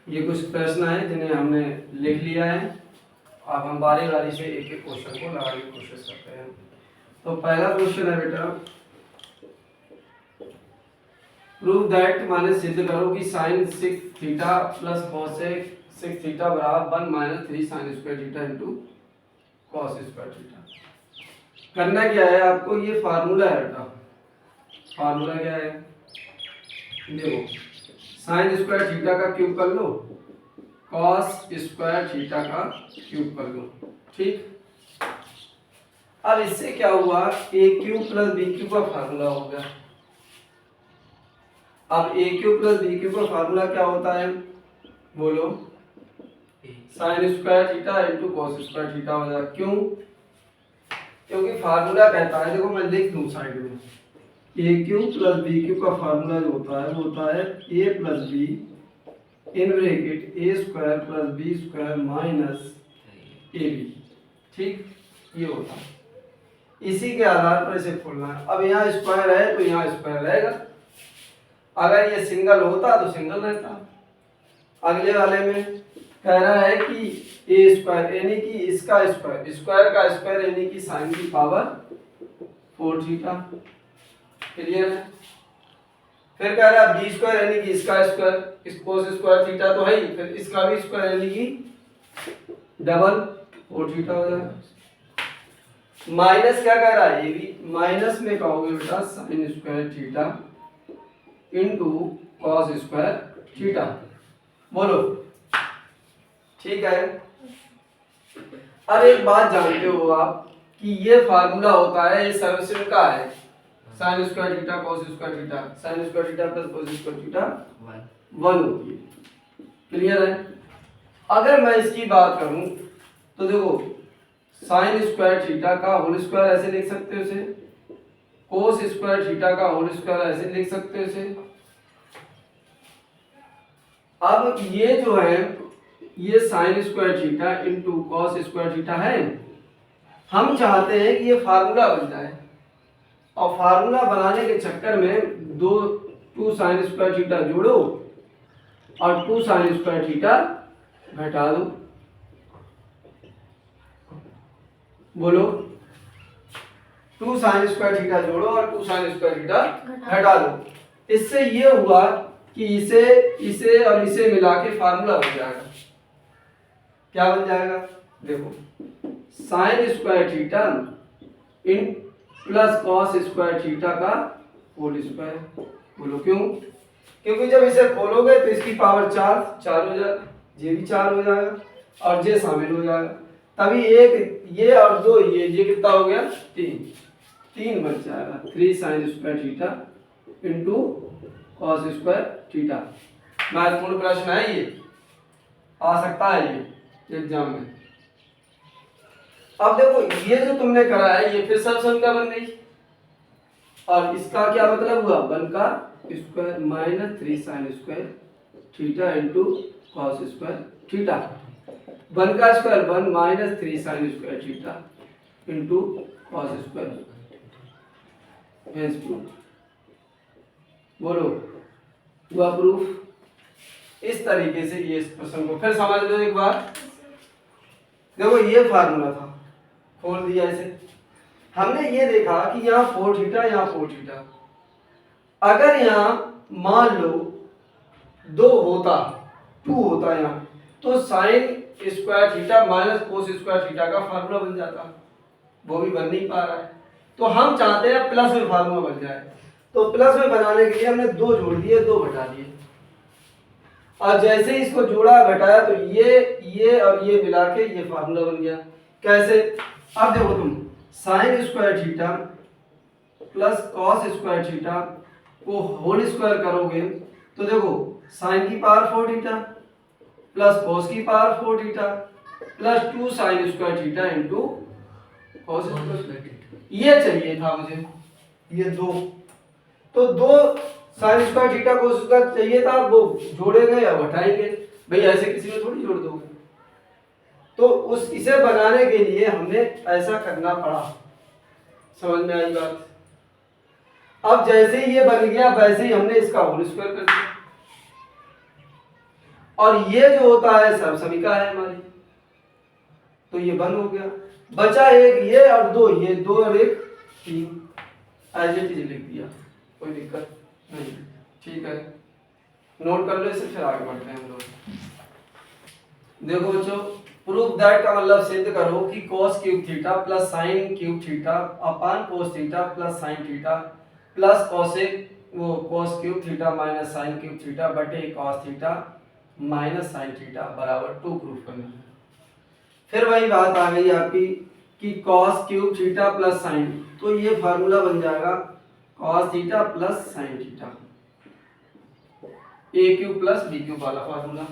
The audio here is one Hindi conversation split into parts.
ये कुछ प्रश्न है जिन्हें हमने लिख लिया है। अब हम बारी बारी से एक एक क्वेश्चन को लगाने की कोशिश करते हैं। तो पहला क्वेश्चन है बेटा, प्रूव दैट, माने सिद्ध करो कि sine 6 theta plus cosec 6 theta बराबर 1 minus 3 sine square theta into cos square theta. करना क्या है आपको, ये फार्मूला है बेटा। फार्मूला क्या है, देखो, साइन स्क्वायर थीटा का क्यूब कर लो, कॉस स्क्वायर थीटा का क्यूब कर लो, ठीक। अब इससे क्या हुआ, ए क्यूब प्लस बी क्यूब का फार्मूला हो गया। अब ए क्यूब प्लस बी क्यूब का फार्मूला क्या होता है, बोलो, sign square theta into cos square theta हो जाएगा। क्यों, क्योंकि फार्मूला कहता है, देखो मैं लिख दूं साइड में, a cube plus b cube का फार्मूला जो होता है वो होता है a plus b in bracket a square plus b square minus a b, ठीक, ये होता है। इसी के आधार पर इसे खोलना है। अब यहाँ स्क्वायर है तो यहाँ स्क्वायर रहेगा, अगर ये सिंगल होता तो सिंगल रहता। अगले वाले में कह रहा है कि ए स्क्वायर यानी कि इसका स्क्वायर, स्क्वायर का स्क्वायर यानी कि साइन की पावर 4 थीटा, क्लियर है। फिर कह रहा है बी स्क्वायर यानी कि इसका स्क्वायर, इस कोस स्क्वायर थीटा तो है ही, फिर इसका भी स्क्वायर यानी कि डबल 4 थीटा हो जाएगा। माइनस क्या कह रहा है, ये भी माइनस में कहोगे बेटा sign square theta into cos square theta, बोलो, ठीक है। अब एक बात जानते हो आप कि ये फार्मूला होता है, ये सर्वश्रेष्ठ का है, sign square theta cos square theta, sign square theta plus cos square theta 1 होती है, क्लियर है। अगर मैं इसकी बात करूं तो देखो, साइन स्क्वायर थीटा का होल स्क्वायर ऐसे लिख सकते हो इसे, कोस स्क्वायर थीटा का होल स्क्वायर ऐसे लिख सकते हो इसे। अब ये जो है ये sign square theta into cos square theta है, हम चाहते हैं कि ये फार्मूला बन जाए, और फार्मूला बनाने के चक्कर में 2 साइन स्क्वायर थीटा जोड़ो और 2 साइन स्क्वायर थीटा घटा दो, बोलो, 2 साइन स्क्वायर थीटा जोड़ो और 2 साइन स्क्वायर थीटा घटा दो। इससे ये हुआ कि इसे और इसे मिला के फार्मूला बन जाएगा। क्या बन जाएगा, देखो, sign square theta in plus cos square theta का होल स्क्वायर, बोलो क्यों, क्योंकि जब इसे खोलोगे तो इसकी पावर 4 हो जाएगा, ये भी 4 हो जाएगा और ये शामिल हो जाएगा, तभी एक ये और 2 ये कितना हो गया, 3 बच जाएगा। 3 sine square theta into cos square theta. महत्वपूर्ण प्रश्न है, ये आ सकता है ये एग्जाम में। अब देखो, ये जो तुमने करा है ये फिर सब संख्या बन गई, और इसका क्या मतलब हुआ, 1 का square minus 3 sine square theta into cos square theta. 1 का square 1 minus 3 sine square theta into cos square, बोलो, हुआ प्रूफ। इस तरीके से ये इस प्रश्न को फिर समझ लो एक बार। देखो, ये फार्मूला था, खोल दिया इसे, हमने ये देखा कि यहाँ 4 थीटा, यहाँ 4 थीटा, अगर यहाँ मान लो 2 होता, 2 होता यहाँ, तो sign square theta minus cos square theta का फार्मूला बन जाता, वो भी बन नहीं पा रहा है। तो हम चाहते हैं प्लस में फार्मूला बन जाए, तो प्लस में बनाने के लिए हमने 2 जोड़ दिए, 2 घटा दिए, और जैसे ही इसको जोड़ा घटाया तो ये और ये मिला के ये फार्मूला बन गया। कैसे, अब देखो तुम sign square theta plus cos square theta को होल स्क्वायर करोगे तो देखो, साइन की पावर 4 थीटा प्लस कॉस की power 4 theta plus 2 sign square theta into cos square, ये चाहिए था मुझे, ये 2, तो 2 sign square theta cos square चाहिए था, वो जोड़ेंगे या घटाएंगे, भाई ऐसे किसी में थोड़ी जोड़ दोगे। तो उस इसे बनाने के लिए हमने ऐसा करना पड़ा, समझ में आई बात। अब जैसे ही ये बन गया वैसे ही हमने इसका होल स्क्वायर कर दिया। और ये जो होता है समसमिका है हमारी, तो ये बंद हो गया। बचा एक ये और दो, ये दो और एक तीन, एज इट इज लिख दिया, कोई दिक्कत नहीं। ठीक है, नोट कर लो इसे, फिर आगे बढ़ते हैं हम लोग। देखो बच्चों, प्रूफ दैट का मतलब सिद्ध करो कि cos cube theta plus sine cube theta upon cos theta plus sine theta plus cos cube theta minus sine cube theta बटे cos theta minus sine theta बराबर 2 प्रूफ करना है। फिर वही बात आ गई आपकी कि cos cube theta plus sine, तो ये फार्मूला बन जाएगा cos theta plus sine theta, a cube plus b cube वाला फार्मूला।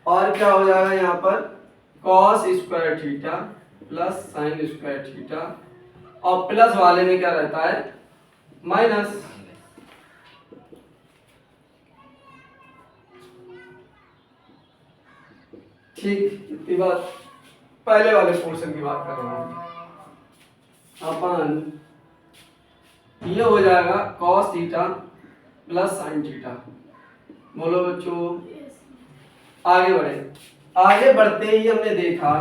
और क्या हो जाएगा यहाँ पर cos square theta plus sine square theta, और प्लस वाले में क्या रहता है माइनस। ठीक, इतनी बात पहले वाले पोर्शन की बात कर रहा हूं। अपन ये हो जाएगा cos theta plus sine theta. बोलो बच्चों, आगे बढ़े। आगे बढ़ते ही हमने देखा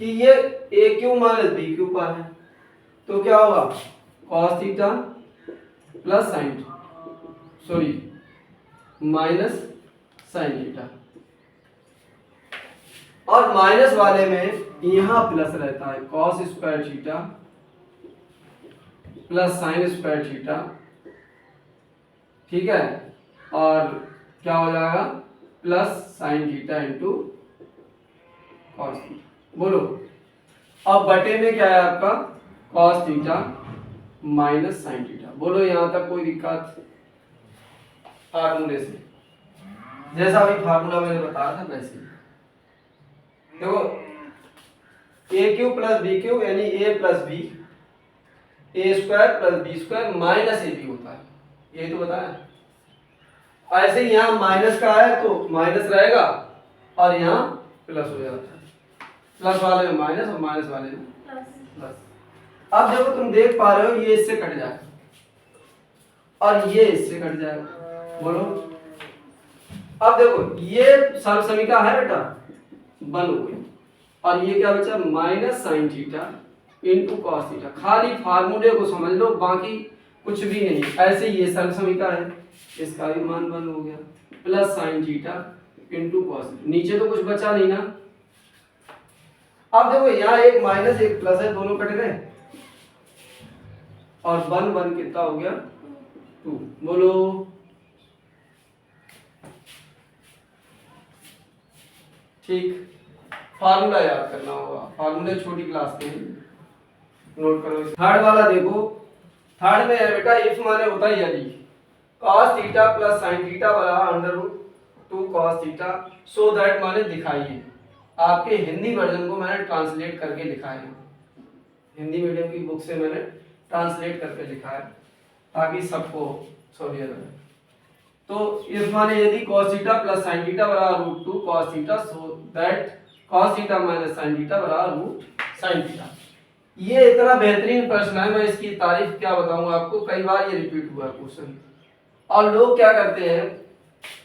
कि ये ए क्यू माइनस बी क्यू का है, तो क्या होगा cos theta plus sign, sorry minus sine theta, और माइनस वाले में यहां प्लस रहता है cos square theta plus sine square theta. ठीक है, और क्या हो जाएगा plus sine theta into cos theta. बोलो, अब बटे में क्या है आपका cos theta minus sine theta. बोलो यहां तक कोई दिक्कत? फार्मूले से, जैसा अभी फार्मूला मैंने बताया था वैसे। देखो a cube plus b cube यानी a plus b, a square plus b square minus a b होता है, यही तो बताया। ऐसे ही यहाँ माइनस का है तो माइनस रहेगा और यहाँ प्लस हो जाता है, प्लस वाले में माइनस और माइनस वाले में प्लस। अब देखो तुम देख पा रहे हो ये इससे कट जाएगा और ये इससे कट जाएगा। बोलो, अब देखो ये सर्वसमीका है बेटा, बन हो गई, और ये क्या बचा minus sine theta into cos theta. खाली फार्मूले को समझ लो, बाकी कुछ भी नहीं। ऐसे ये सर्वसमीका है, इसका भी मान बन हो गया, plus sine theta into cos. नीचे तो कुछ बचा नहीं ना। अब देखो यहाँ एक माइनस एक प्लस है, दोनों कट गए और वन वन कितना हो गया 2। बोलो, ठीक। फार्मूला याद करना होगा, फार्मूले छोटी क्लास के नोट करो। थर्ड वाला देखो, थर्ड में है बेटा इफ माने होता है यदि cos theta plus sin theta बराबर under root 2 cos theta, so that माने दिखाइए। आपके हिंदी वर्जन को मैंने ट्रांसलेट करके लिखा है, हिंदी मीडियम की बुक से मैंने ट्रांसलेट करके लिखा है ताकि सबको समझ रहे। तो इफ माने यदि cos theta plus sin theta बराबर root 2 cos theta, so that cos theta minus sin theta बराबर रूट sin थीटा। ये इतना बेहतरीन प्रश्न है, मैं इसकी तारीफ क्या बताऊं आपको, कई बार ये रिपीट हुआ क्वेश्चन। और लोग क्या करते हैं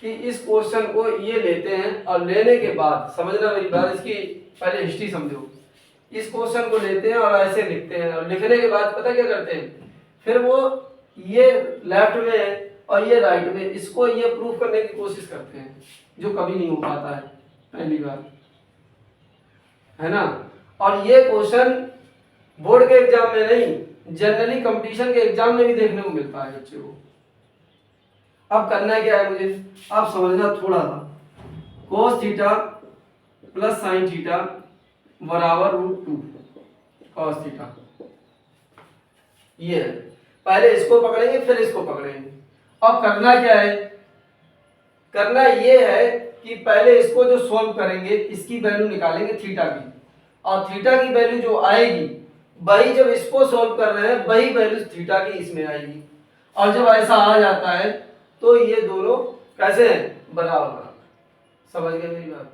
कि इस क्वेश्चन को ये लेते हैं और लेने के बाद, समझना मेरी बात, इसकी पहले हिस्ट्री समझो। इस क्वेश्चन को लेते हैं और ऐसे लिखते हैं, और लिखने के बाद पता क्या करते हैं, फिर वो ये लेफ्ट में है और ये राइट में, इसको ये प्रूफ करने की कोशिश करते हैं, जो कभी नहीं हो पाता है, पहली बार है ना। और ये क्वेश्चन बोर्ड के एग्जाम में नहीं, जनरली कंपटीशन के एग्जाम में भी देखने को मिलता है बच्चे को। अब करना क्या है मुझे, आप समझना थोड़ा सा। cos theta plus sine theta बराबर रूट 2 cos थीटा, ये है। पहले इसको पकड़ेंगे फिर इसको पकड़ेंगे। अब करना क्या है, करना ये है कि पहले इसको जो सॉल्व करेंगे इसकी वैल्यू निकालेंगे थीटा की, और थीटा की वैल्यू जो आएगी वही, जब इसको सॉल्व कर रहे हैं वही वैल्यू थीटा की इसमें आएगी। और जब ऐसा आ जाता है तो ये दोनों कैसे हैं, बराबर। समझ गए मेरी बात?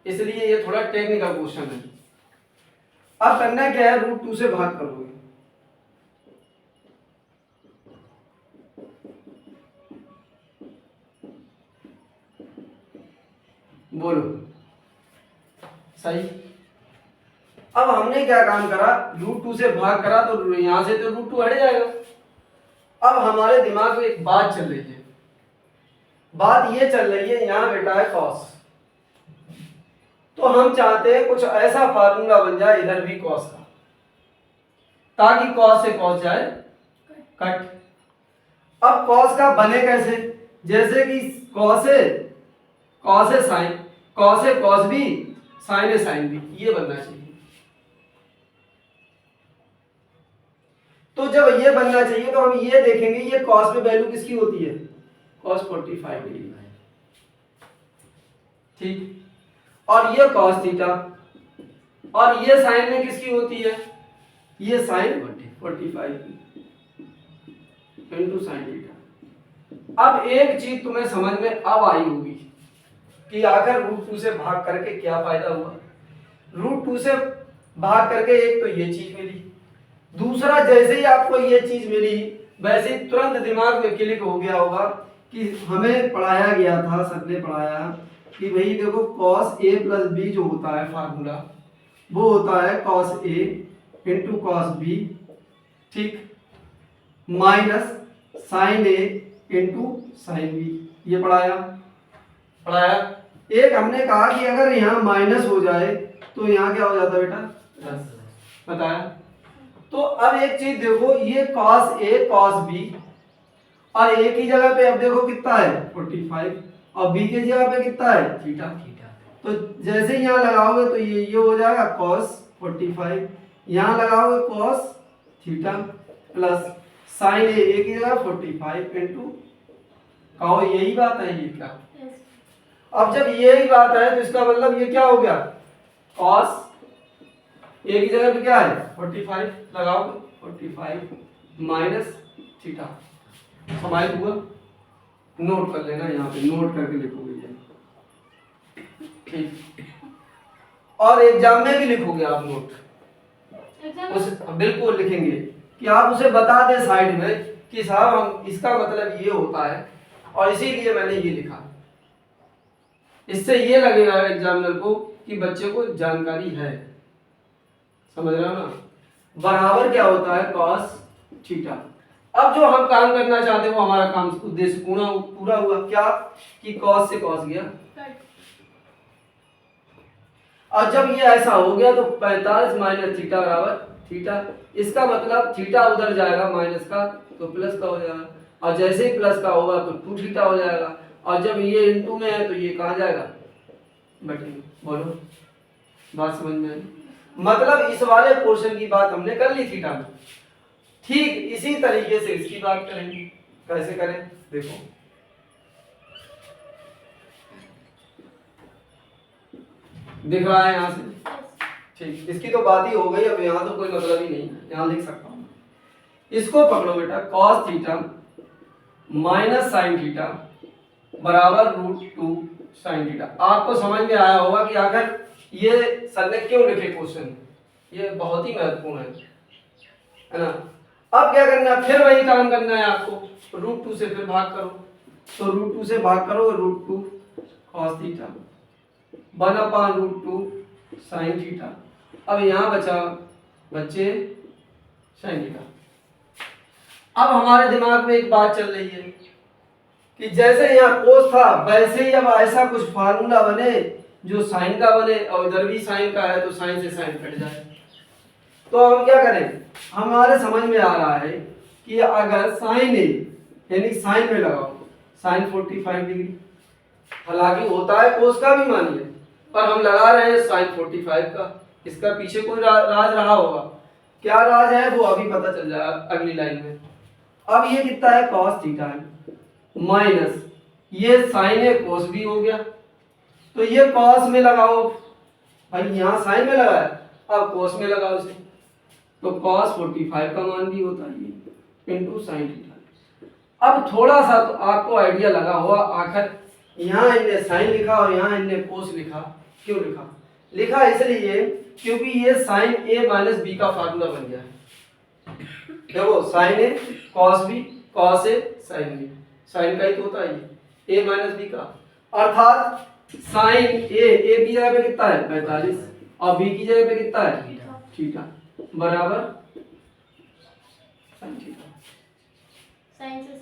इसलिए ये थोड़ा टेक्निकल क्वेश्चन है। अब करना क्या है, रूट 2 से भाग करोगे। बोलो सही। अब हमने क्या काम करा, √2 से भाग करा तो यहां से तो √2 हट जाएगा। अब हमारे दिमाग में एक बात चल रही है, बात ये चल रही है यहां बेटा है कॉस, तो हम चाहते हैं कुछ ऐसा फार्मूला बन जाए इधर भी कॉस का, ताकि कॉस से कॉस जाए कट। अब कॉस का बने कैसे, जैसे कि कॉस है साइन, कॉस भी, साइन है साइन भी, ये बनना चाहिए। तो जब ये बनना चाहिए तो हम ये देखेंगे ये कॉस में वैल्यू किसकी होती है, कॉस 45 डिग्री, ठीक। और ये कॉस थीटा, और ये साइन में किसकी होती है, ये साइन 45 इनटू साइन थीटा। अब एक चीज तुम्हें समझ में अब आई होगी कि आखिर √2 से भाग करके क्या फायदा हुआ। √2 से भाग करके एक तो ये चीज मिली, दूसरा जैसे ही आपको ये चीज मिली वैसे ही तुरंत दिमाग में क्लिक हो गया होगा कि हमें पढ़ाया गया था, सर ने पढ़ाया कि भाई देखो cos a प्लस बी जो होता है फार्मूला, वो होता है cos a into cos b, ठीक, minus sin a into sin b, ये पढ़ाया। एक हमने कहा कि अगर यहाँ माइनस हो जाए तो यहाँ क्या हो जाता है बेटा, प्लस, बताया। तो अब एक चीज देखो, ये cos a cos b, और a की जगह पे अब देखो कितना है 45, और b की जगह पे कितना है थीटा। तो जैसे यहाँ लगाओगे तो ये हो जाएगा cos 45, यहाँ लगाओगे cos theta plus sin a की जगह 45 इंटू, कहो यही बात है ये क्या। अब जब यही बात है तो इसका मतलब ये क्या हो गया, cos a की जगह पे क्या है 45 लगाओगे, 45 माइनस थीटा, समाइल हुआ। नोट कर लेना, यहाँ पे नोट करके लिखोगे ये, ठीक। और एग्जाम में भी लिखोगे आप नोट, उस बिल्कुल लिखेंगे कि आप उसे बता दें साइड में कि साहब हम इसका मतलब ये होता है और इसीलिए मैंने ये लिखा। इससे ये लगेगा एग्जामिनर को कि बच्चे को जानकारी है, समझ रहे हो ना। बराबर क्या होता है cos थीटा। अब जो हम काम करना चाहते हैं वो हमारा काम उद्देश्य पूरा हुआ, क्या कि cos से cos गया, और जब ये ऐसा हो गया तो 45 माइनस थीटा बराबर थीटा, इसका मतलब थीटा उधर जाएगा माइनस का तो प्लस का हो जाएगा, और जैसे ही प्लस का होगा तो 2 थीटा हो जाएगा, और जब ये इनटू में है तो ये कहाँ जाएगा बटे। बोलो बात समझ में आई। मतलब इस वाले पोर्शन की बात हमने कर ली थीटा में, ठीक इसी तरीके से इसकी बात करेंगे। कैसे करें देखो, दिख रहा है यहाँ से, ठीक। इसकी तो बात ही हो गई, अब यहाँ तो कोई मतलब ही नहीं है, यहाँ लिख सकता हूँ। इसको पकड़ो बेटा, cos theta minus sine theta बराबर √2 साइन थीटा। आपको समझ में आया होगा कि आखिर ये सर ने क्यों लिखे क्वेश्चन, ये बहुत ही महत्वपूर्ण है ना। अब क्या करना है, फिर वही काम करना है आपको, √2 से फिर भाग करो, तो √2 से भाग करो, √2 cos थीटा 1/√2 साइन थीटा। अब यहाँ बचा बच्चे साइन थीटा। अब हमारे दिमाग में एक बात चल रही है कि जैसे यहाँ कोस था वैसे ही अब ऐसा कुछ फार्मूला बने जो साइन का बने, और इधर भी साइन का है तो साइन से साइन कट जाए। तो हम क्या करें, हमारे समझ में आ रहा है कि अगर साइन ए यानी साइन में लगाओ साइन 45 डिग्री, हालांकि होता है कोस का भी मानिए, पर हम लगा रहे हैं साइन 45 का। इसका पीछे कोई राज रहा होगा, क्या राज है वो अभी पता चल जाएगा अगली लाइन में। अब ये कितना है cos थीटा है माइनस ये साइन है cos भी हो गया, तो ये cos में लगाओ भाई, यहाँ साइन में लगाया अब cos में लगाओ इसे, तो cos 45 का मान भी होता है ये इंटू साइन थीटा। अब थोड़ा सा तो आपको आइडिया लगा होगा, आखिर यहाँ इनने साइन लिखा और यहाँ इनने cos लिखा, क्यों लिखा? लिखा इसलिए क्योंकि ये साइन a माइनस बी का फार्मूला बन गया है। देखो sign A cos B, cos A sine B, sign का ही तो होता है ये a माइनस बी का, अर्थात साइन ए की जगह पे कितना है 45 और बी की जगह पे कितना है थीटा बराबर साइन थीटा।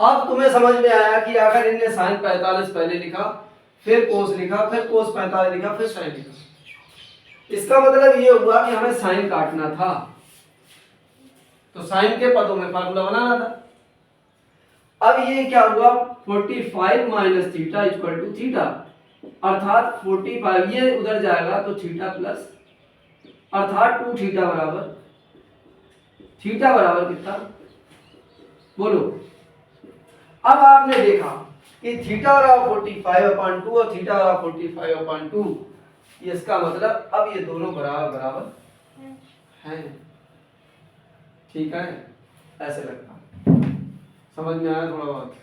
अब तुम्हें समझ में आया कि अगर इनने साइन 45 पहले लिखा, फिर कोस लिखा, फिर कोस 45 लिखा, फिर साइन लिखा, इसका मतलब ये हुआ कि हमें साइन काटना था, तो साइन के पदों में फार्मूला बनाना था। अब ये क्या हुआ 45 minus theta equal to theta, अर्थात 45 ये उधर जाएगा तो थीटा प्लस, अर्थात 2 थीटा बराबर कितना बोलो। अब आपने देखा कि थीटा बराबर 45/2 और थीटा बराबर 45/2, इसका मतलब अब ये दोनों बराबर हैं। ठीक है, ऐसे लगता, समझ में आया थोड़ा बहुत।